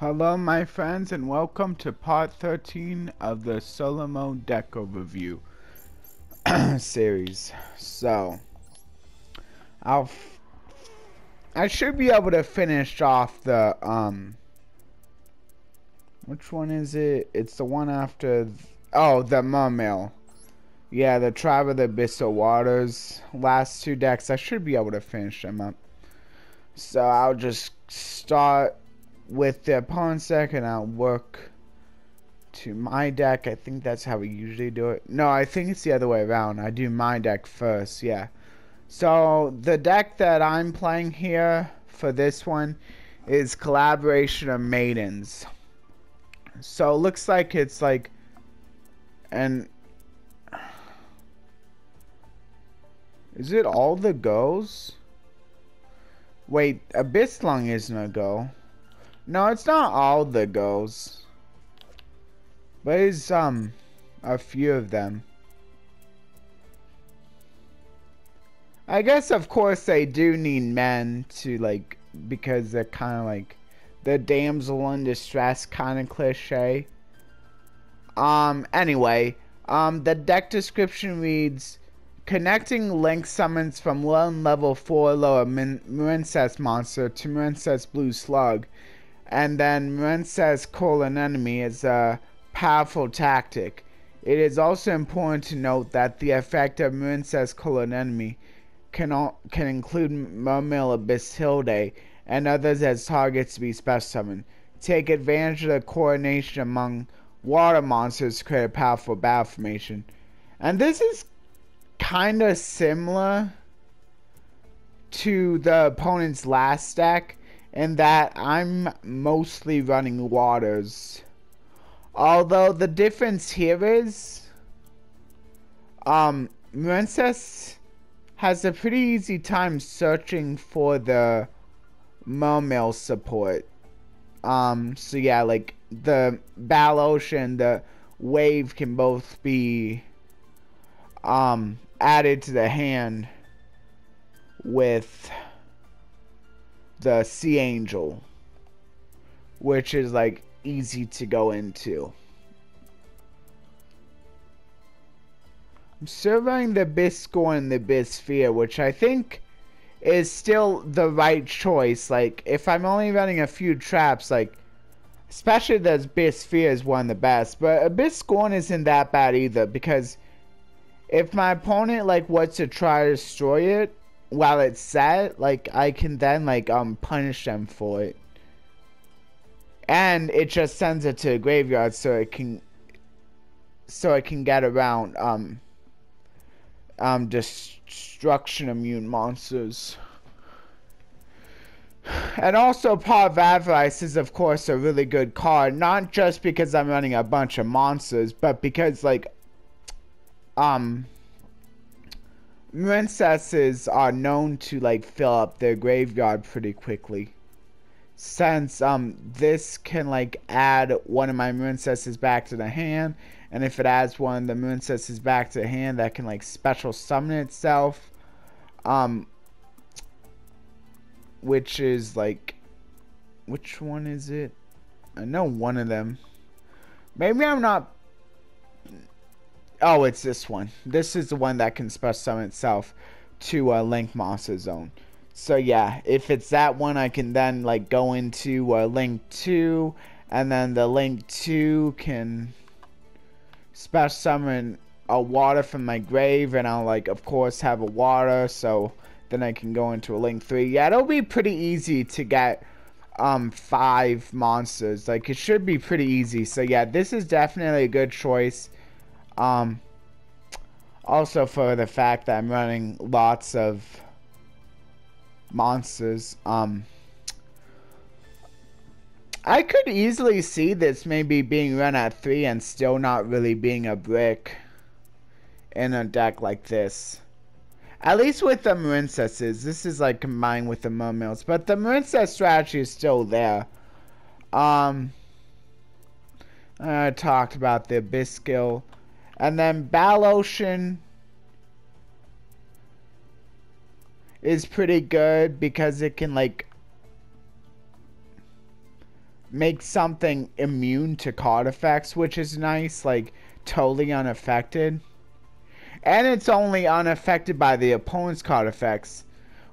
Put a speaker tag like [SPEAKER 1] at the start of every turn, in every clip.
[SPEAKER 1] Hello my friends and welcome to part 13 of the solo mode deck overview series. So, I should be able to finish off the which one is it? It's the one after the Mermail. Yeah, the Tribe of the Abyssal Waters. Last two decks, I should be able to finish them up. So I'll just start with the opponent's deck and I'll work to my deck. I think that's how we usually do it. No, I think it's the other way around. I do my deck first, yeah. So the deck that I'm playing here for this one is Collaboration of Maidens. So it looks like it's like is it all the goes? Wait, Abyssal isn't a go. No, it's not all the goes. But it's a few of them. I guess of course they do need men to like, because they're kind of like the damsel in distress kind of cliche. Anyway, the deck description reads: connecting link summons from one level 4 lower Marincess monster to Marincess Blue Slug, and then Marincess enemy is a powerful tactic. It is also important to note that the effect of Marincess enemy can include Mermail Abyss Hilde and others as targets to be special summoned. Take advantage of the coordination among water monsters to create a powerful battle formation. And this is kind of similar to the opponent's last deck in that I'm mostly running waters. Although the difference here is Marincess has a pretty easy time searching for the Mermail support. So yeah, like the Battle Ocean, the Wave can both be added to the hand with the Sea Angel, which is like easy to go into. I'm surveying the Abyss and the Abyss Sphere, which I think is still the right choice. Like, if I'm only running a few traps, like, especially the Abyss Sphere is one of the best, but Abyss isn't that bad either, because if my opponent, like, wants to try to destroy it while it's set, like, I can then, like, punish them for it. And it just sends it to the graveyard so it can get around, destruction immune monsters. And also, Paw of Avarice is, of course, a really good card, not just because I'm running a bunch of monsters, but because, like, Marincesses are known to, like, fill up their graveyard pretty quickly. Since, this can, like, add one of my Marincesses back to the hand, and if it adds one of the Marincesses back to the hand, that can, like, special summon itself, which is, like, which one is it? I know one of them. Maybe I'm not. Oh, it's this one. This is the one that can special summon itself to a Link Monster Zone. So yeah, if it's that one, I can then like go into Link 2, and then the Link 2 can special summon a water from my grave, and I'll like of course have a water, so then I can go into a Link 3. Yeah, it'll be pretty easy to get 5 monsters. Like, it should be pretty easy. So yeah, this is definitely a good choice. Also for the fact that I'm running lots of monsters. I could easily see this maybe being run at 3 and still not really being a brick in a deck like this. At least with the Marincesses. This is like combined with the Mermails, but the Marincess strategy is still there. I talked about the Abyss skill. And then Battle Ocean is pretty good because it can like make something immune to card effects, which is nice, like totally unaffected. And it's only unaffected by the opponent's card effects,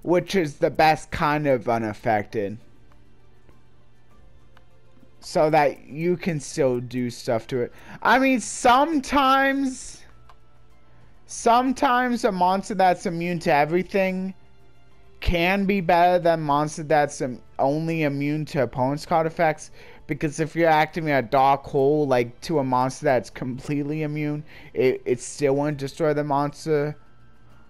[SPEAKER 1] which is the best kind of unaffected. So that you can still do stuff to it. I mean, sometimes a monster that's immune to everything can be better than a monster that's only immune to opponent's card effects. Because if you're activating a dark hole like to a monster that's completely immune, it still won't destroy the monster.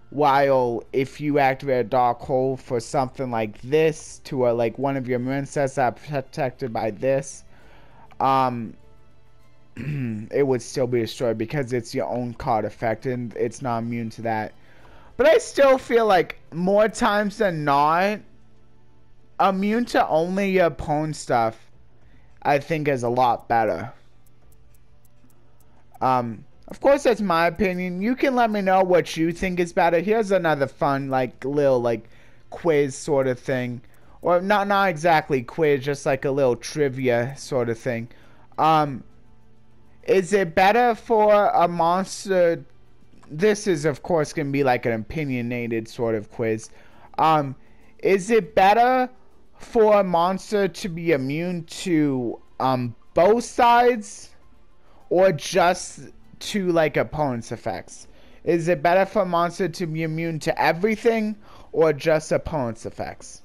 [SPEAKER 1] While if you activate a dark hole for something like this to like one of your Marincess that are protected by this, it would still be destroyed because it's your own card effect and it's not immune to that. But I still feel like more times than not, immune to only your opponent's stuff, I think is a lot better. Of course, that's my opinion. You can let me know what you think is better. Here's another fun, like, little, like, quiz sort of thing. Or, not exactly quiz, just like a little trivia sort of thing. Is it better for a monster... This is, of course, going to be like an opinionated sort of quiz. Is it better for a monster to be immune to both sides or just to like opponent's effects? Is it better for a monster to be immune to everything or just opponent's effects?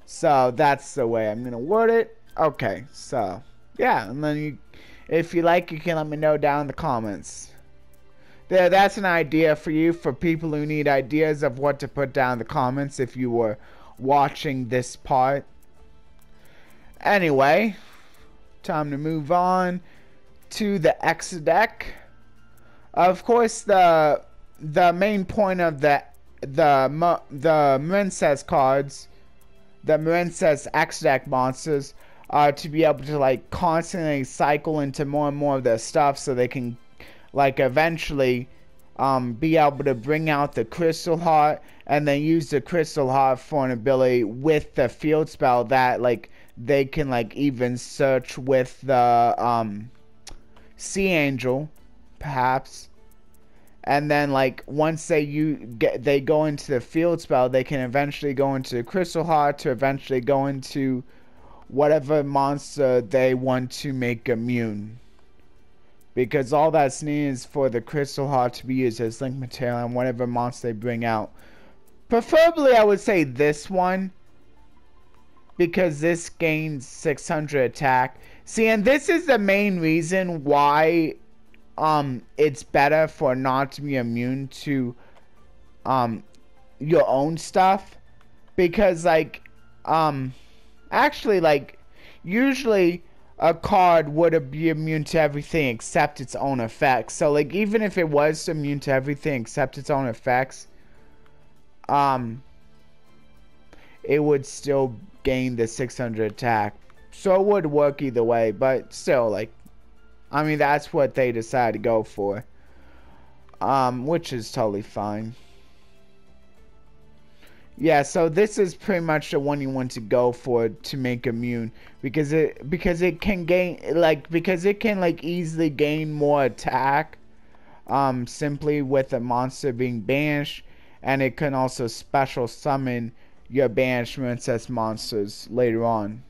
[SPEAKER 1] So that's the way I'm gonna word it. Okay, so yeah, and then if you like, you can let me know down in the comments. There, that's an idea for you, for people who need ideas of what to put down in the comments if you were watching this part. Anyway, time to move on to the X deck. Of course, the main point of the Marincess cards, the Marincess X deck monsters, are to be able to like constantly cycle into more and more of their stuff, so they can like eventually be able to bring out the Crystal Heart and then use the Crystal Heart for an ability with the field spell that like they can like even search with the Sea Angel, perhaps. And then like once they go into the field spell, they can eventually go into the Crystal Heart to eventually go into whatever monster they want to make immune. Because all that's needed is for the Crystal Heart to be used as link material on whatever monster they bring out. Preferably, I would say this one, because this gains 600 attack. See, and this is the main reason why it's better for not to be immune to your own stuff. Because, like, actually, like, usually a card would be immune to everything except its own effects. So, like, even if it was immune to everything except its own effects, it would still gain the 600 attack. So it would work either way, but still, like, I mean, that's what they decided to go for. Which is totally fine. Yeah, so this is pretty much the one you want to go for to make immune, because it can easily gain more attack simply with a monster being banished, and it can also special summon your banished Marincess monsters later on.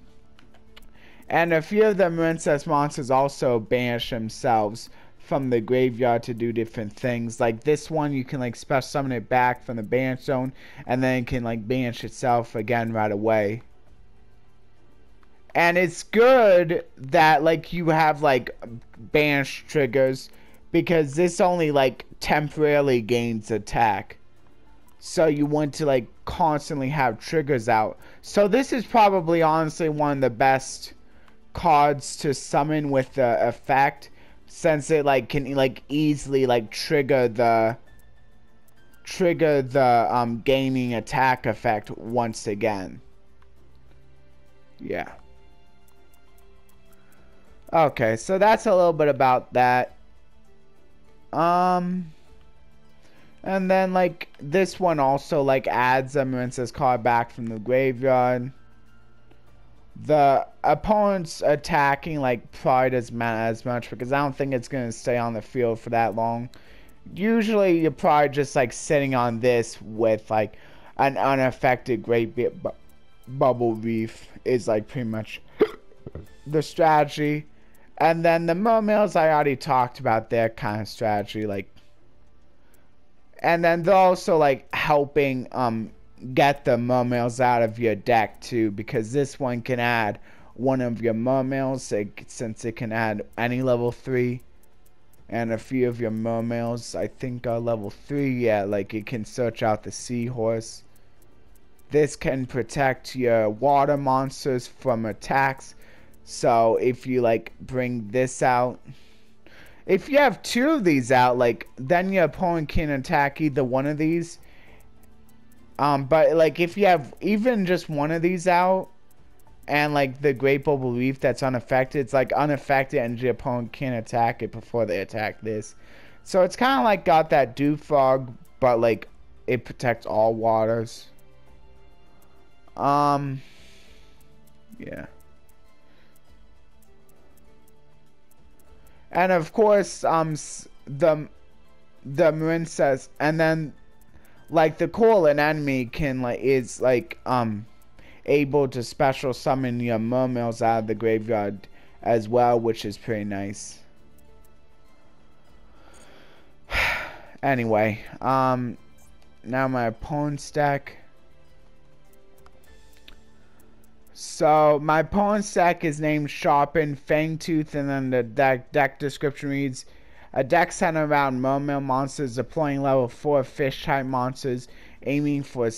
[SPEAKER 1] And a few of the Marincess monsters also banish themselves from the graveyard to do different things. Like this one, you can like special summon it back from the banish zone, and then it can like banish itself again right away. And it's good that like you have like banish triggers, because this only like temporarily gains attack. So you want to like constantly have triggers out. So this is probably honestly one of the best cards to summon with the effect, since it like can like easily like trigger the gaining attack effect once again. Yeah. Okay, so that's a little bit about that. And then like this one also like adds a Marincess card back from the graveyard. the opponent's attacking like pride as much because I don't think it's gonna stay on the field for that long. Usually you're probably just like sitting on this with like an unaffected great bubble reef is like pretty much the strategy. And then the mermails I already talked about their kind of strategy, like, and then they're also like helping get the mermails out of your deck too, because this one can add one of your mermails since it can add any level 3, and a few of your mermails I think are level 3. Yeah, like it can search out the seahorse. This can protect your water monsters from attacks. So if you like bring this out, if you have 2 of these out, like then your opponent can attack either one of these. But like if you have even just one of these out, and like the Great Bubble Reef that's unaffected, it's like unaffected and your opponent can't attack it before they attack this. So it's kind of like got that Dew Frog, but like it protects all waters. Yeah. And of course, the Marincess, and then like the Coral enemy can is able to special summon your mermails out of the graveyard as well, which is pretty nice. Anyway, now my opponent's deck. So my opponent's deck is named Sharpened, Fangtooth, and then the deck description reads: a deck centered around Mermail monsters, deploying level 4 fish type monsters, aiming for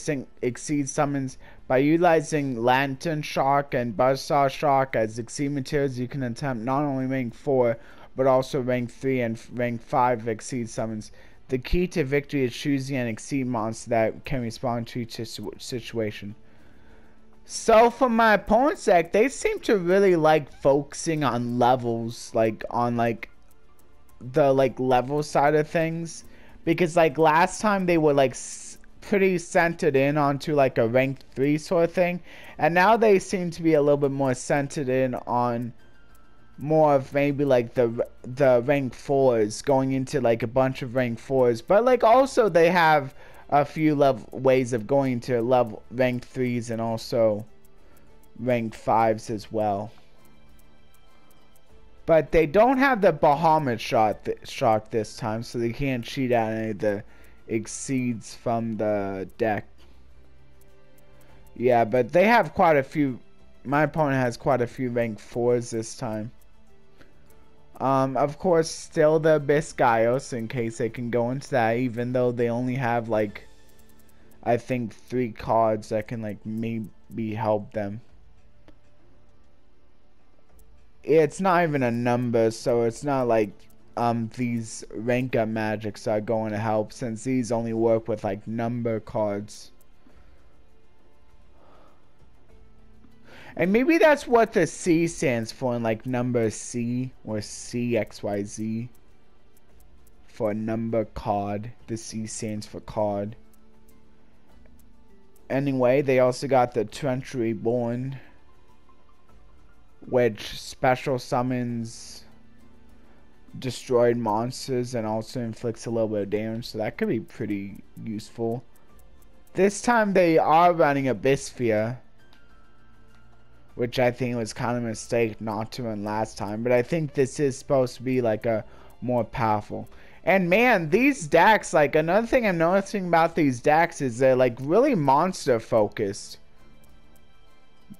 [SPEAKER 1] exceed summons. By utilizing Lantern Shark and Buzzsaw Shark as exceed materials, you can attempt not only rank 4, but also rank 3 and rank 5 exceed summons. The key to victory is choosing an exceed monster that can respond to each situation. So for my opponent's deck, they seem to really like focusing on levels, like on like the level side of things, because like last time they were like pretty centered in onto like a rank 3 sort of thing, and now they seem to be a little bit more centered in on more of maybe like the rank 4s, going into like a bunch of rank 4s, but like also they have a few ways of going to rank 3s and also rank 5s as well. But they don't have the Bahamut shark this time, so they can't cheat out any of the exceeds from the deck. Yeah, but they have quite a few. My opponent has quite a few rank 4s this time. Of course, still the Abyssal, in case they can go into that, even though they only have like, I think 3 cards that can like maybe help them. It's not even a number, so it's not like these rank up magics are going to help, since these only work with like number cards. And maybe that's what the C stands for in like number C, or CXYZ for number card. The C stands for card. Anyway, they also got the Treachery Born, which special summons destroyed monsters and also inflicts a little bit of damage, so that could be pretty useful. This time they are running Abyssphere, which I think was kind of a mistake not to run last time, but I think this is supposed to be like a more powerful. And man, these decks, like another thing I'm noticing about these decks is they're like really monster focused.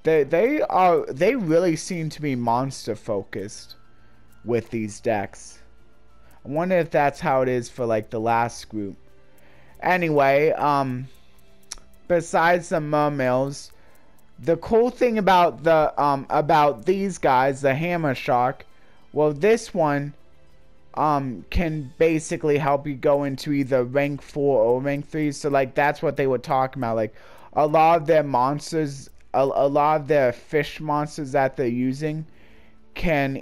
[SPEAKER 1] They really seem to be monster focused with these decks. I wonder if that's how it is for like the last group. Anyway, besides the mermails, the cool thing about about these guys, the hammer shark, well, this one can basically help you go into either rank 4 or rank 3. So like that's what they were talking about. Like a lot of their monsters, a lot of their fish monsters that they're using can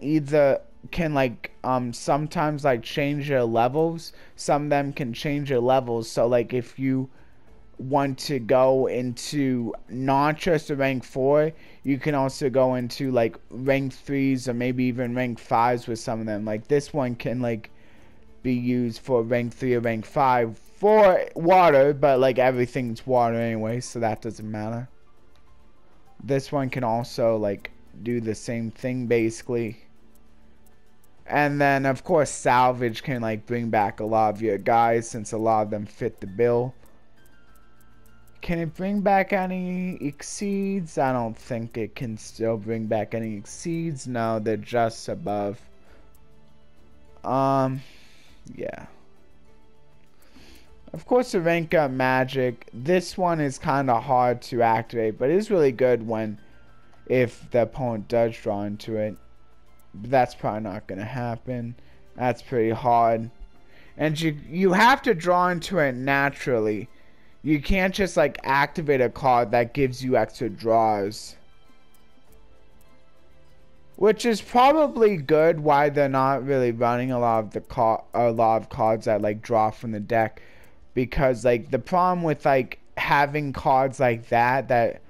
[SPEAKER 1] sometimes like change their levels. Some of them can change their levels. So like if you want to go into not just a rank 4, you can also go into like rank 3s or maybe even rank 5s with some of them. Like this one can like be used for rank 3 or rank 5 for water, but like everything's water anyway, so that doesn't matter. This one can also like do the same thing basically. And then of course salvage can like bring back a lot of your guys since a lot of them fit the bill. Can it bring back any exceeds? I don't think it can still bring back any exceeds. No, they're just above. Yeah. Of course, the rank up magic. This one is kind of hard to activate, but it is really good if the opponent does draw into it. But that's probably not going to happen. That's pretty hard. And you have to draw into it naturally. You can't just like activate a card that gives you extra draws. Which is probably good why they're not really running a lot of cards that like draw from the deck. Because like the problem with like having cards like that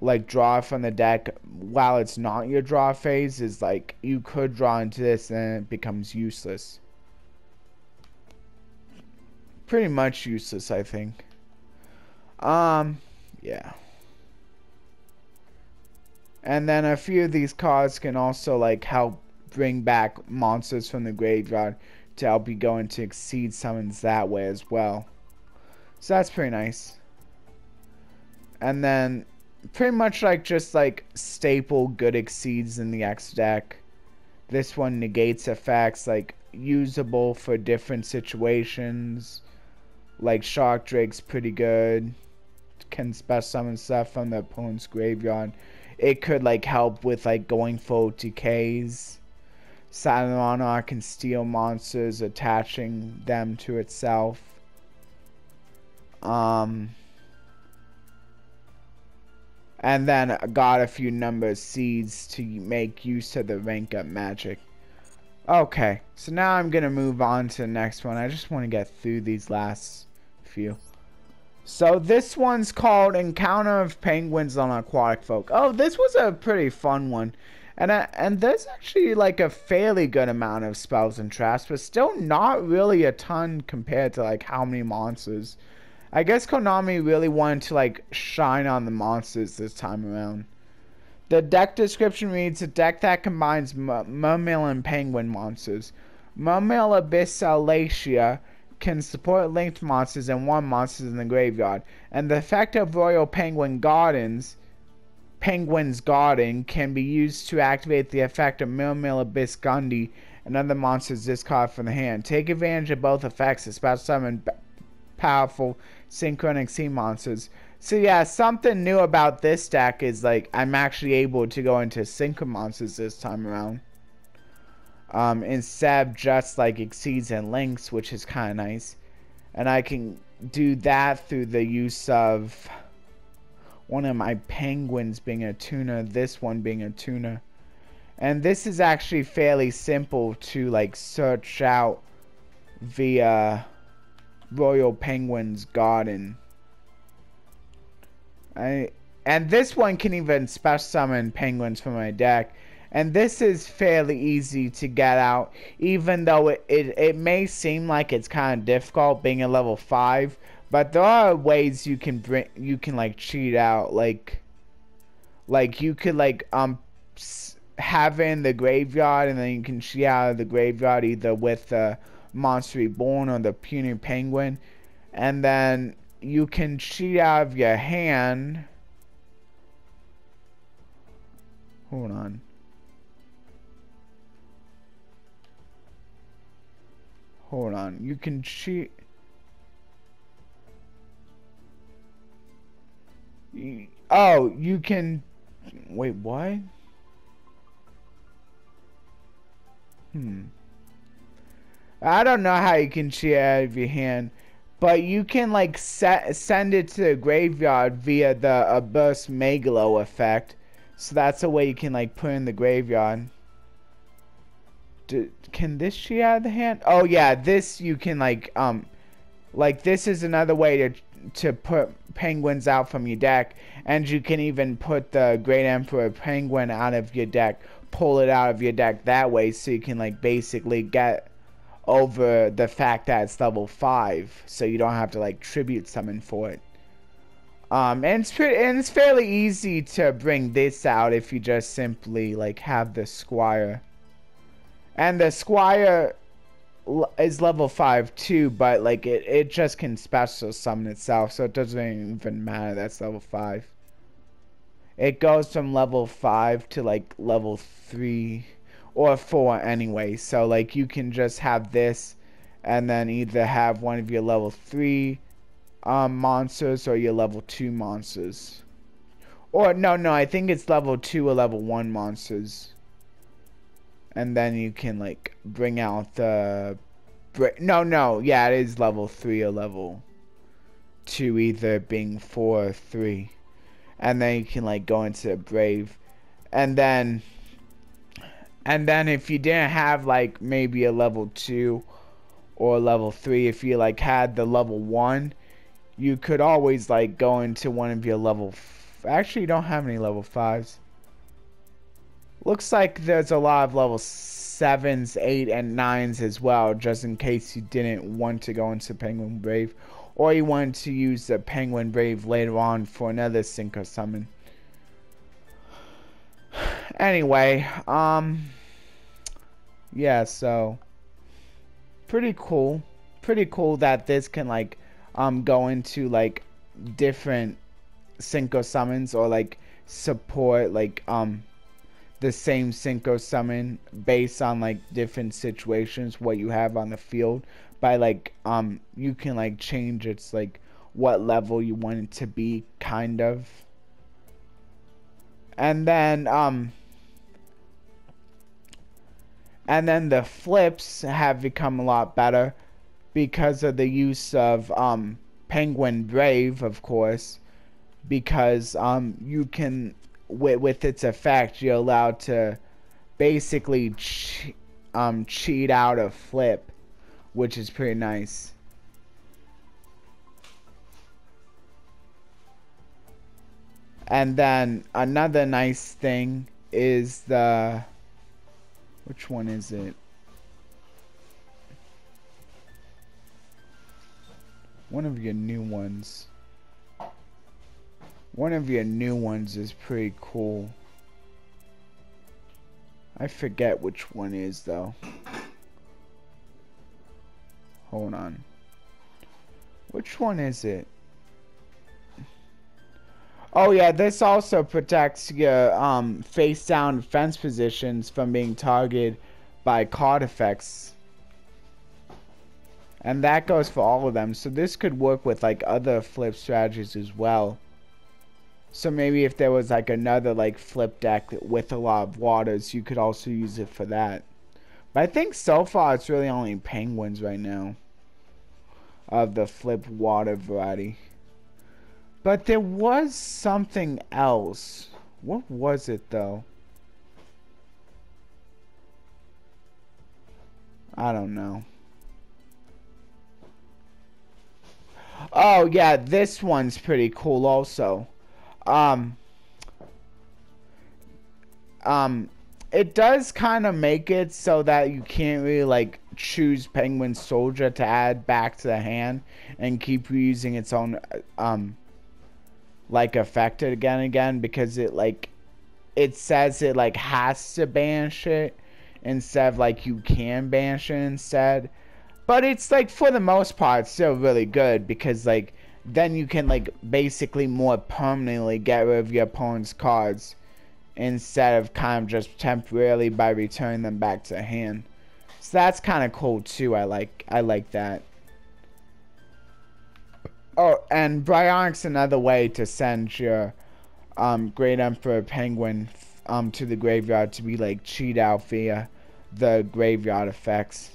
[SPEAKER 1] like draw from the deck while it's not your draw phase is like you could draw into this and it becomes useless. Pretty much useless, I think. Yeah. And then a few of these cards can also like help bring back monsters from the graveyard to help you go into exceed summons that way as well. So that's pretty nice. And then pretty much like just like staple good exceeds in the X deck. This one negates effects, like usable for different situations. Like Shark Drake's pretty good. Can special summon stuff from the opponent's graveyard. It could like help with like going for OTKs. Saturn Monarch can steal monsters, attaching them to itself. And then got a few number of seeds to make use of the rank up magic. Okay, so now I'm gonna move on to the next one. I just want to get through these last few. So this one's called Encounter of Penguins on Aquatic Folk. Oh, this was a pretty fun one. And there's actually like a fairly good amount of spells and traps, but still not really a ton compared to like how many monsters. I guess Konami really wanted to like shine on the monsters this time around. The deck description reads, a deck that combines Mermail and Penguin monsters. Mermail Abyssal Waters can support linked monsters and 1 monsters in the graveyard. And the effect of Royal Penguin's Garden can be used to activate the effect of Mermail Abyss Gundy and other monsters discarded from the hand. Take advantage of both effects, especially summon powerful synchronic sea monsters. So yeah, something new about this deck is like I'm actually able to go into synchro monsters this time around. Instead of just like exceeds and links, which is kind of nice. And I can do that through the use of one of my penguins being a tuner, this one being a tuner. And this is actually fairly simple to like search out via Royal Penguin's Garden. And this one can even special summon penguins from my deck. And this is fairly easy to get out, even though it may seem like it's kind of difficult being a level 5. But there are ways you can like cheat out, like you could like have it in the graveyard, and then you can cheat out of the graveyard either with the Monster Reborn or the Puny Penguin, and then you can cheat out of your hand. Hold on. Hold on. You can cheat. Oh, you can. Wait, what? I don't know how you can cheat out of your hand, but you can like send it to the graveyard via the Burst Megalo effect. So that's a way you can like put in the graveyard. Can this cheat out of the hand? Oh yeah, this you can like this is another way to to put penguins out from your deck, and you can even put the Great Emperor Penguin out of your deck, pull it out of your deck that way, so you can like basically get over the fact that it's level 5, so you don't have to like tribute summon for it. And it's fairly easy to bring this out if you just simply like have the Squire. And the Squire is level 5 too, but like it just can special summon itself, so it doesn't even matter that's level 5. It goes from level 5 to like level 3 or 4 anyway, so like you can just have this and then either have one of your level 3 monsters or your level 2 monsters. Or no, I think it's level 2 or level 1 monsters. And then you can like bring out the yeah, it is level 3 or level 2, either being 4 or 3. And then you can like go into Brave. And then if you didn't have like maybe a level 2 or level 3, if you like had the level 1, you could always like go into one of your level actually, you don't have any level 5s. Looks like there's a lot of level 7s, 8, and 9s as well, just in case you didn't want to go into Penguin Brave, or you wanted to use the Penguin Brave later on for another Synchro Summon. Anyway, yeah, so pretty cool that this can like go into like different Synchro Summons, or like support like the same Synchro Summon based on like different situations what you have on the field, by like you can like change its like what level you want it to be, kind of. And then the flips have become a lot better because of the use of Penguin Brave, of course, because you can with its effect you're allowed to basically cheat out a flip, which is pretty nice. And then another nice thing is the, which one is it? One of your new ones. One of your new ones is pretty cool. I forget which one is though. Hold on. Which one is it? Oh yeah, this also protects your face down defense positions from being targeted by card effects. And that goes for all of them. So this could work with like other flip strategies as well. So maybe if there was like another like flip deck with a lot of waters, you could also use it for that. But I think so far it's really only penguins right now of the flip water variety. But there was something else. What was it though? I don't know. Oh yeah, this one's pretty cool also. It does kind of make it so that you can't really like choose Penguin Soldier to add back to the hand and keep using its own like effect again and again, because it like it says it like has to banish it instead of like you can banish it instead. But it's like for the most part still really good, because like then you can like basically more permanently get rid of your opponent's cards instead of kind of just temporarily by returning them back to hand. So that's kind of cool too. I like that. Oh, and Bryonic's another way to send your Great Emperor Penguin to the graveyard to be like cheat out via the graveyard effects.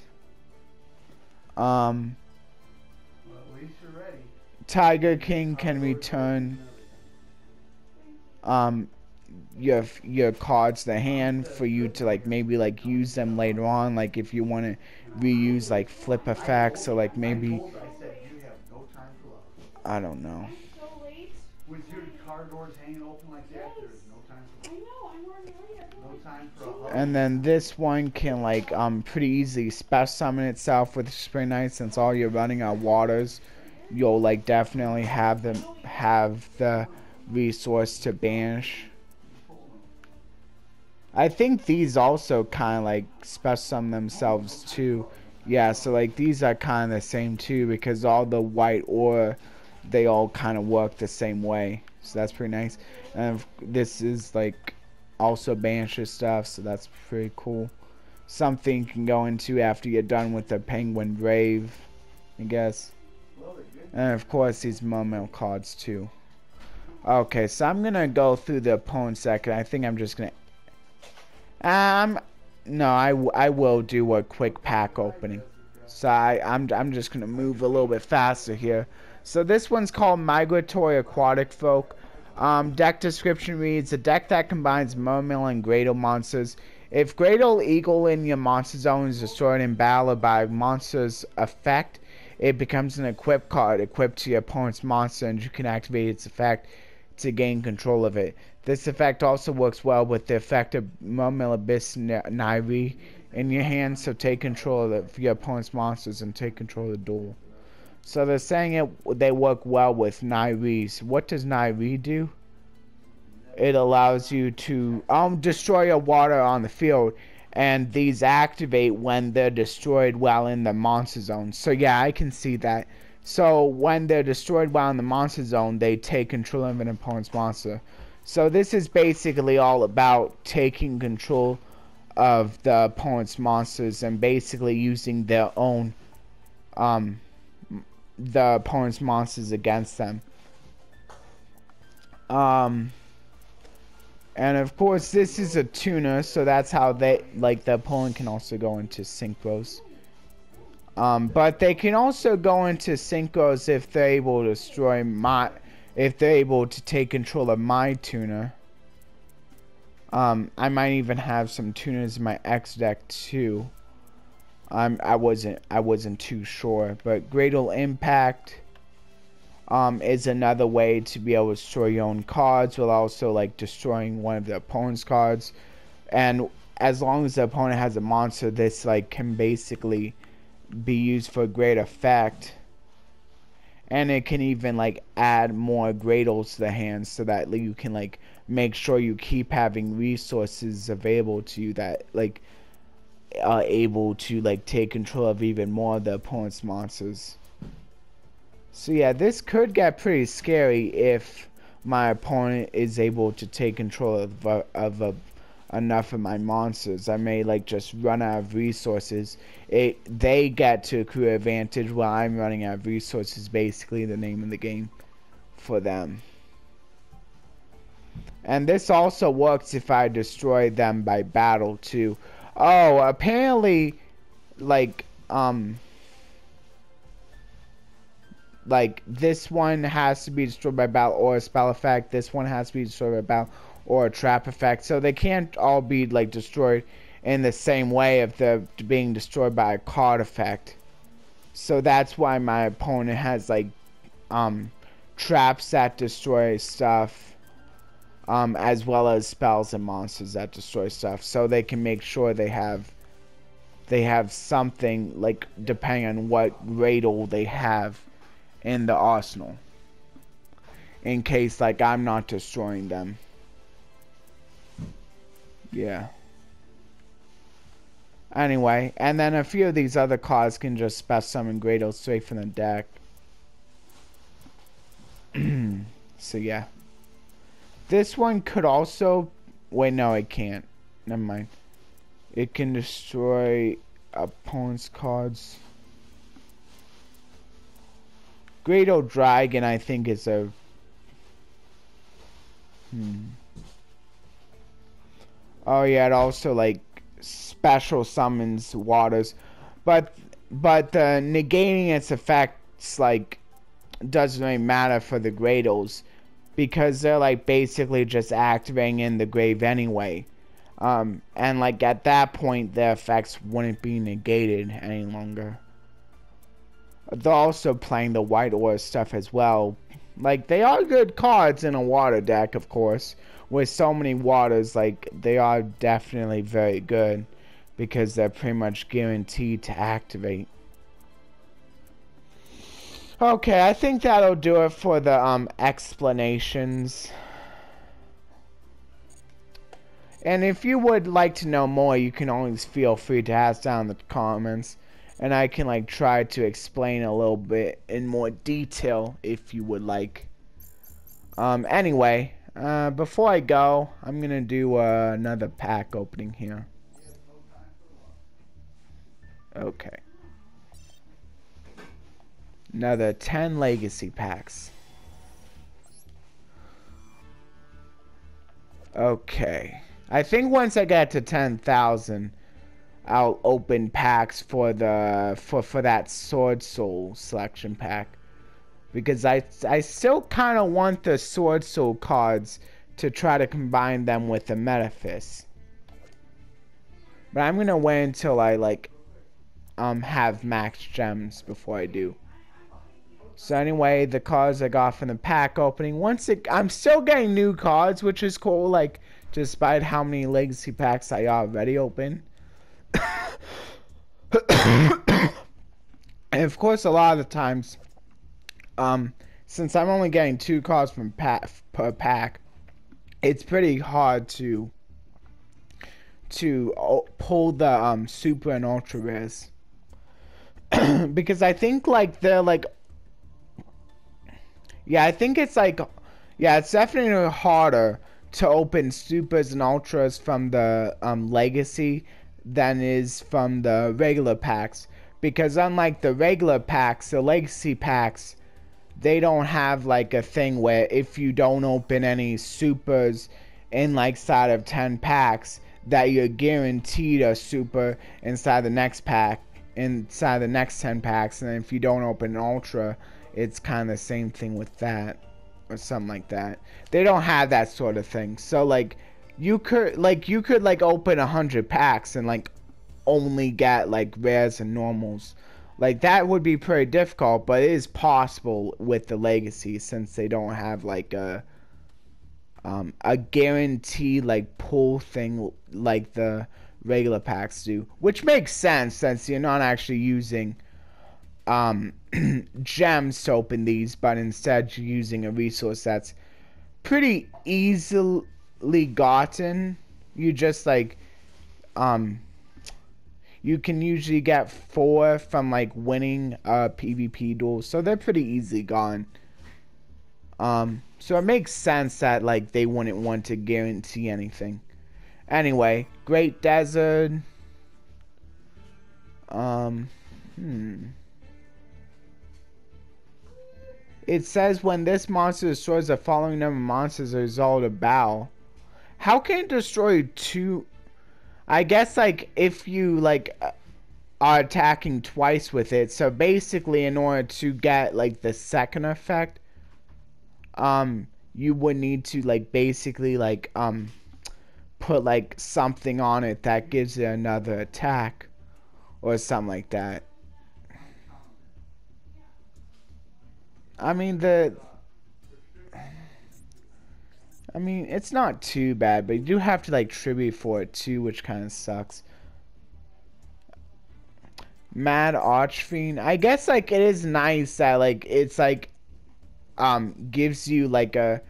[SPEAKER 1] Well, at least you're ready. Tiger King can return your cards to the hand for you to like maybe like use them later on, like if you want to reuse like flip effects, or like maybe I don't know.
[SPEAKER 2] So late.
[SPEAKER 3] With your car doors hanging open like that, there's no time for.
[SPEAKER 2] I know, I'm already late.
[SPEAKER 3] No time for a hug.
[SPEAKER 1] And then this one can like pretty easily special summon itself with Spring Knight. Since all you're running are waters, you'll like definitely have the resource to banish. I think these also kind of like special summon themselves too. Yeah, so like these are kind of the same too, because all the white aura, they all kind of work the same way. So that's pretty nice. And this is like also banishes stuff, so that's pretty cool. Something you can go into after you're done with the Penguin Brave, I guess. And of course these Mermail cards too. Okay, so I'm gonna go through the opponent deck, and I think I'm just gonna no, I will do a quick pack opening. So I'm just gonna move a little bit faster here. So this one's called Migratory Aquatic Folk. Deck description reads: a deck that combines Mermail and Graydle monsters. If Graydle Eagle in your monster zone is destroyed in battle by a monster's effect, it becomes an equipped card equipped to your opponent's monster, and you can activate its effect to gain control of it. This effect also works well with the effect of Mermail Abyss Nairi in your hand, so take control of your opponent's monsters and take control of the duel. So they're saying they work well with Nairi's. What does Nairi do? It allows you to destroy a water on the field, and these activate when they're destroyed while in the monster zone. So yeah, I can see that. So when they're destroyed while in the monster zone, they take control of an opponent's monster. So this is basically all about taking control of the opponent's monsters and basically using their own the opponent's monsters against them. And of course this is a tuner, so that's how they like the opponent can also go into synchros. But they can also go into synchros if they're able to destroy if they're able to take control of my tuner. I might even have some tuners in my X deck too. I wasn't too sure, but Graydle Impact is another way to be able to destroy your own cards, while also like destroying one of the opponent's cards. And as long as the opponent has a monster, this like can basically be used for great effect. And it can even like add more Graydles to the hand, so that like, you can like make sure you keep having resources available to you that like are able to like take control of even more of the opponent's monsters. So yeah, this could get pretty scary if my opponent is able to take control of enough of my monsters. I may like just run out of resources. They get to accrue advantage while I'm running out of resources, basically the name of the game for them. And this also works if I destroy them by battle too. Oh, apparently like this one has to be destroyed by battle or a spell effect. This one has to be destroyed by battle or a trap effect. So they can't all be like destroyed in the same way if they're being destroyed by a card effect. So that's why my opponent has like traps that destroy stuff, as well as spells and monsters that destroy stuff, so they can make sure they have something, like depending on what Graydle they have in the arsenal, in case like I'm not destroying them. Yeah. Anyway, and then a few of these other cards can just special summon Graydle straight from the deck. So yeah. This one could also... Wait, no, it can't. Never mind. It can destroy opponent's cards. Graydle Dragon, I think, is a... Oh yeah, it also like special summons waters, but negating its effects like doesn't really matter for the Graydles, because they're like basically just activating in the grave anyway, and like at that point their effects wouldn't be negated any longer. They're also playing the white ore stuff as well. Like, they are good cards in a water deck, of course. With so many waters, like, they are definitely very good. Because they're pretty much guaranteed to activate. Okay, I think that'll do it for the explanations. And if you would like to know more, you can always feel free to ask down in the comments. And I can like try to explain a little bit in more detail if you would like. Anyway, before I go, I'm gonna do another pack opening here. Okay. Another 10 legacy packs. Okay. I think once I get to 10,000, I'll open packs for the for that Sword Soul selection pack. Because I still kind of want the Sword Soul cards to try to combine them with the Metaphys. But I'm going to wait until I like have max gems before I do. So anyway, the cards I got from the pack opening. I'm still getting new cards, which is cool. Like, despite how many legacy packs I already opened. And of course, a lot of the times, since I'm only getting 2 cards from per pack, it's pretty hard to pull the super and ultra rares. Because I think like they're like, yeah, I think it's like, yeah, it's definitely harder to open supers and ultras from the legacy than is from the regular packs. Because unlike the regular packs, the legacy packs, they don't have like a thing where if you don't open any supers in like side of 10 packs, that you're guaranteed a super inside the next pack, inside the next 10 packs. And if you don't open an ultra, it's kind of the same thing with that, or something like that. They don't have that sort of thing. So like you could like open 100 packs and like only get like rares and normals. Like that would be pretty difficult, but it is possible with the legacy, since they don't have like a guaranteed like pull thing like the regular packs do, which makes sense since you're not actually using gems to open these, but instead you're using a resource that's pretty easily gotten. You just like you can usually get 4 from like winning PvP duels, so they're pretty easily gone. So it makes sense that like they wouldn't want to guarantee anything. Anyway, Great Desert. It says when this monster destroys the following number of monsters as a result of battle. How can it destroy 2? I guess like if you like are attacking twice with it. So basically, in order to get like the second effect, you would need to like basically like put like something on it that gives it another attack or something like that. I mean it's not too bad, but you do have to like tribute for it too, which kind of sucks. Mad Archfiend. I guess like it is nice that like it's like gives you like a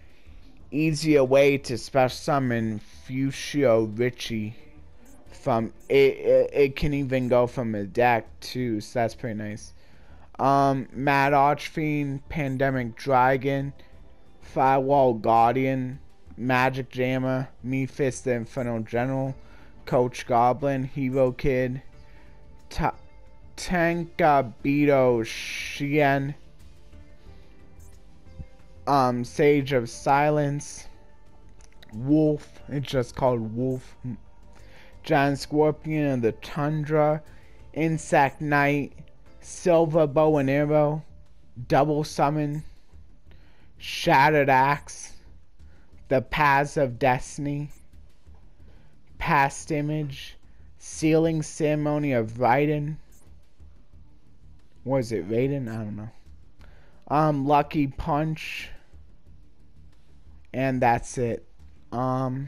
[SPEAKER 1] easier way to special summon Fushio Richie from it. It can even go from a deck too, so that's pretty nice. Mad Archfiend, Pandemic Dragon, Firewall Guardian, Magic Jammer, Mephist the Infernal General, Coach Goblin, Hero Kid, Tankabito Shien, Sage of Silence, Wolf, it's just called Wolf, Giant Scorpion of the Tundra, Insect Knight, Silver Bow and Arrow, Double Summon, Shattered Axe, The Paths of Destiny, Past Image, Sealing Ceremony of Raiden, Was it Raiden? I don't know. Lucky Punch. And that's it. So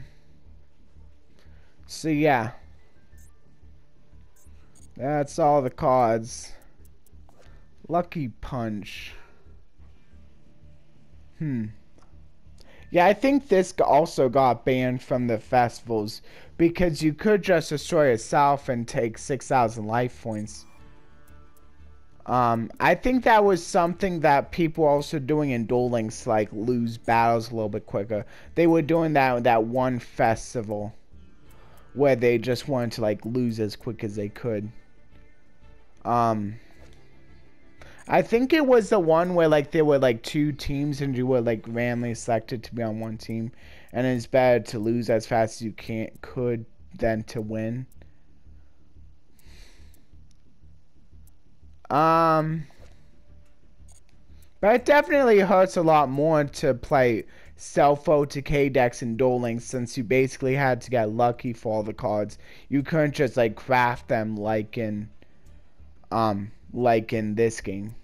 [SPEAKER 1] yeah. That's all the cards. Lucky Punch. Yeah, I think this also got banned from the festivals because you could just destroy yourself and take 6,000 life points. I think that was something that people were also doing in Duel Links to like lose battles a little bit quicker. They were doing that with that one festival where they just wanted to like lose as quick as they could. I think it was the one where like there were like two teams and you were like randomly selected to be on one team, and it's better to lose as fast as you could than to win. But it definitely hurts a lot more to play self-OTK decks in Duel Links since you basically had to get lucky for all the cards. You couldn't just like craft them like in this game,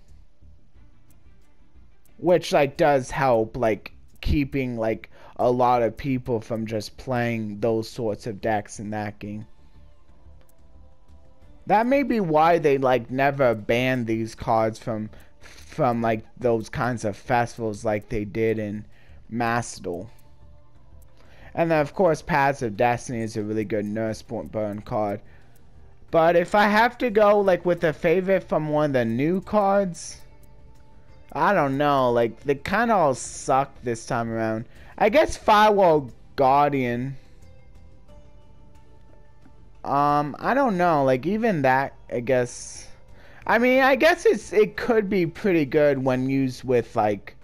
[SPEAKER 1] which like does help like keeping like a lot of people from just playing those sorts of decks in that game. That may be why they like never banned these cards from like those kinds of festivals like they did in Duel. And then of course Paths of Destiny is a really good Nurse Burn card. But if I have to go like with a favorite from one of the new cards, I don't know, like they kind of all suck this time around. I guess Firewall Guardian. I don't know, like even that, I guess. I mean, I guess it could be pretty good when used with like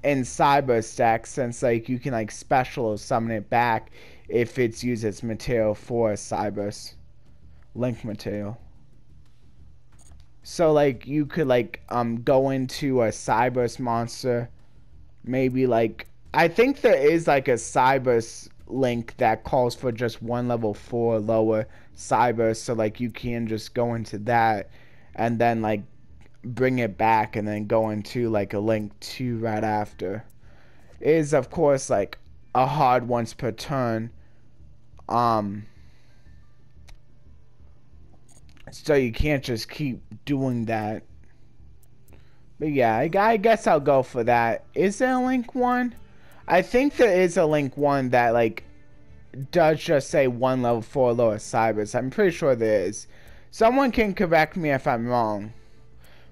[SPEAKER 1] in Cyber stacks, since like you can like special summon it back if it's used as material for Cybers. Link material. So like you could like go into a Cybers monster, maybe like I think there is like a Cybers link that calls for just one level 4 lower Cybers, so like you can just go into that and then like bring it back and then go into like a link 2 right after. It is of course like a hard once per turn. So you can't just keep doing that. But yeah, I guess I'll go for that. Is there a link 1? I think there is a link 1 that like does just say 1 level 4 lower Cybers. I'm pretty sure there is. Someone can correct me if I'm wrong.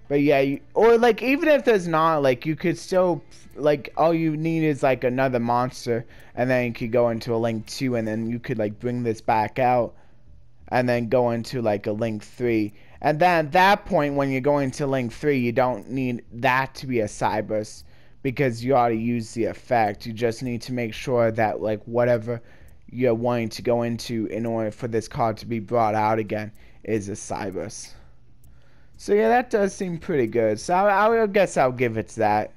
[SPEAKER 1] But yeah, or like even if there's not, like you could still, like all you need is like another monster, and then you could go into a link 2, and then you could like bring this back out and then go into like a link 3. And then at that point when you're going to link 3, you don't need that to be a Cybers because you already used the effect. You just need to make sure that like whatever you're wanting to go into in order for this card to be brought out again is a Cybers. So yeah, that does seem pretty good. So I guess I'll give it that.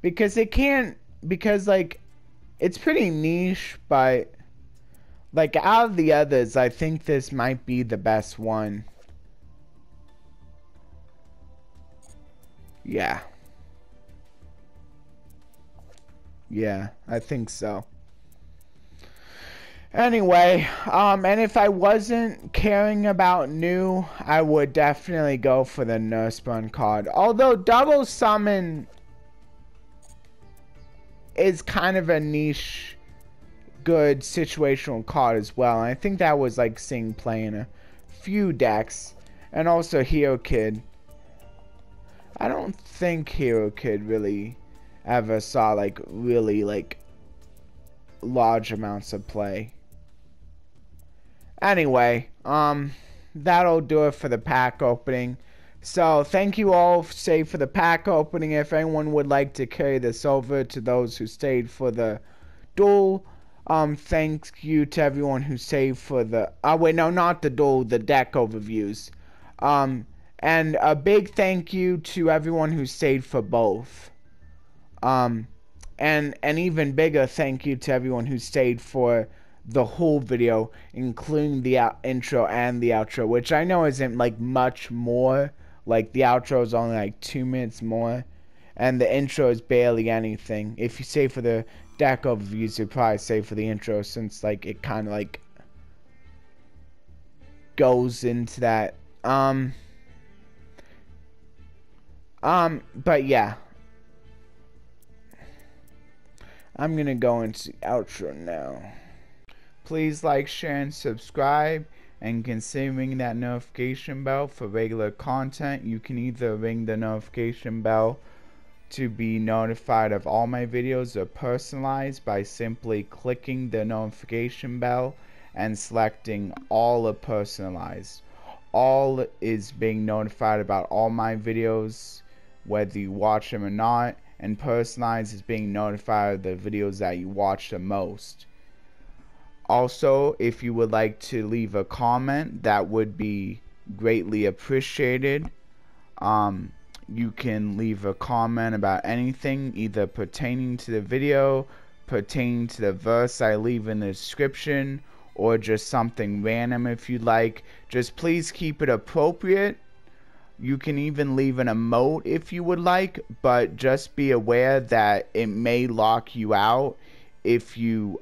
[SPEAKER 1] Because it can't, because like it's pretty niche, but like out of the others, I think this might be the best one. Yeah. Yeah, I think so. Anyway, and if I wasn't caring about new, I would definitely go for the Nurse Burn card. Although Double Summon is kind of a niche good situational card as well. And I think that was like seeing play in a few decks. And also Hero Kid. I don't think Hero Kid really ever saw like really like large amounts of play. Anyway, that'll do it for the pack opening. So thank you all stayed for the pack opening. If anyone would like to carry this over to those who stayed for the duel, thank you to everyone who stayed for the wait, no, not the duel, the deck overviews. And a big thank you to everyone who stayed for both. And an even bigger thank you to everyone who stayed for the whole video, including the intro and the outro, which I know isn't like much more Like the outro is only like 2 minutes more, and the intro is barely anything. If you say for the deck overviews, you'd probably say for the intro, since like it kind of like goes into that. But yeah, I'm gonna go into the outro now. Please like, share, and subscribe, and consider ringing that notification bell for regular content. You can either ring the notification bell to be notified of all my videos, or personalized by simply clicking the notification bell and selecting all or personalized. All is being notified about all my videos, whether you watch them or not, and personalized is being notified of the videos that you watch the most. Also, if you would like to leave a comment, that would be greatly appreciated. You can leave a comment about anything, either pertaining to the video, pertaining to the verse I leave in the description, or just something random if you'd like. Just please keep it appropriate. You can even leave an emote if you would like, but just be aware that it may lock you out if you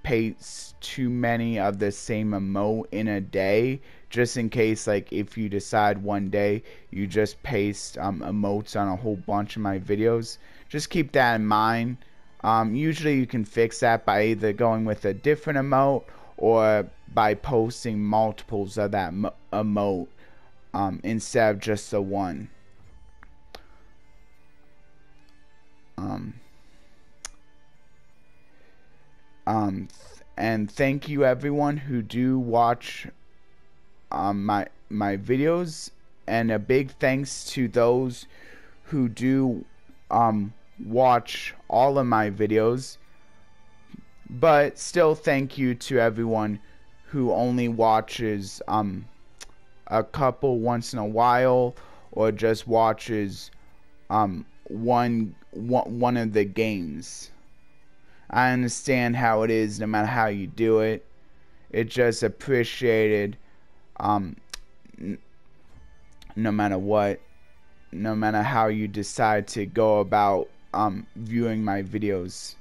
[SPEAKER 1] paste too many of the same emote in a day. Just in case, like if you decide one day you just paste emotes on a whole bunch of my videos, just keep that in mind. Usually you can fix that by either going with a different emote or by posting multiples of that emote instead of just the one. And thank you everyone who do watch my videos, and a big thanks to those who do watch all of my videos, but still thank you to everyone who only watches a couple once in a while, or just watches one of the games. I understand how it is, no matter how you do it. It's just appreciated, no matter what, no matter how you decide to go about viewing my videos.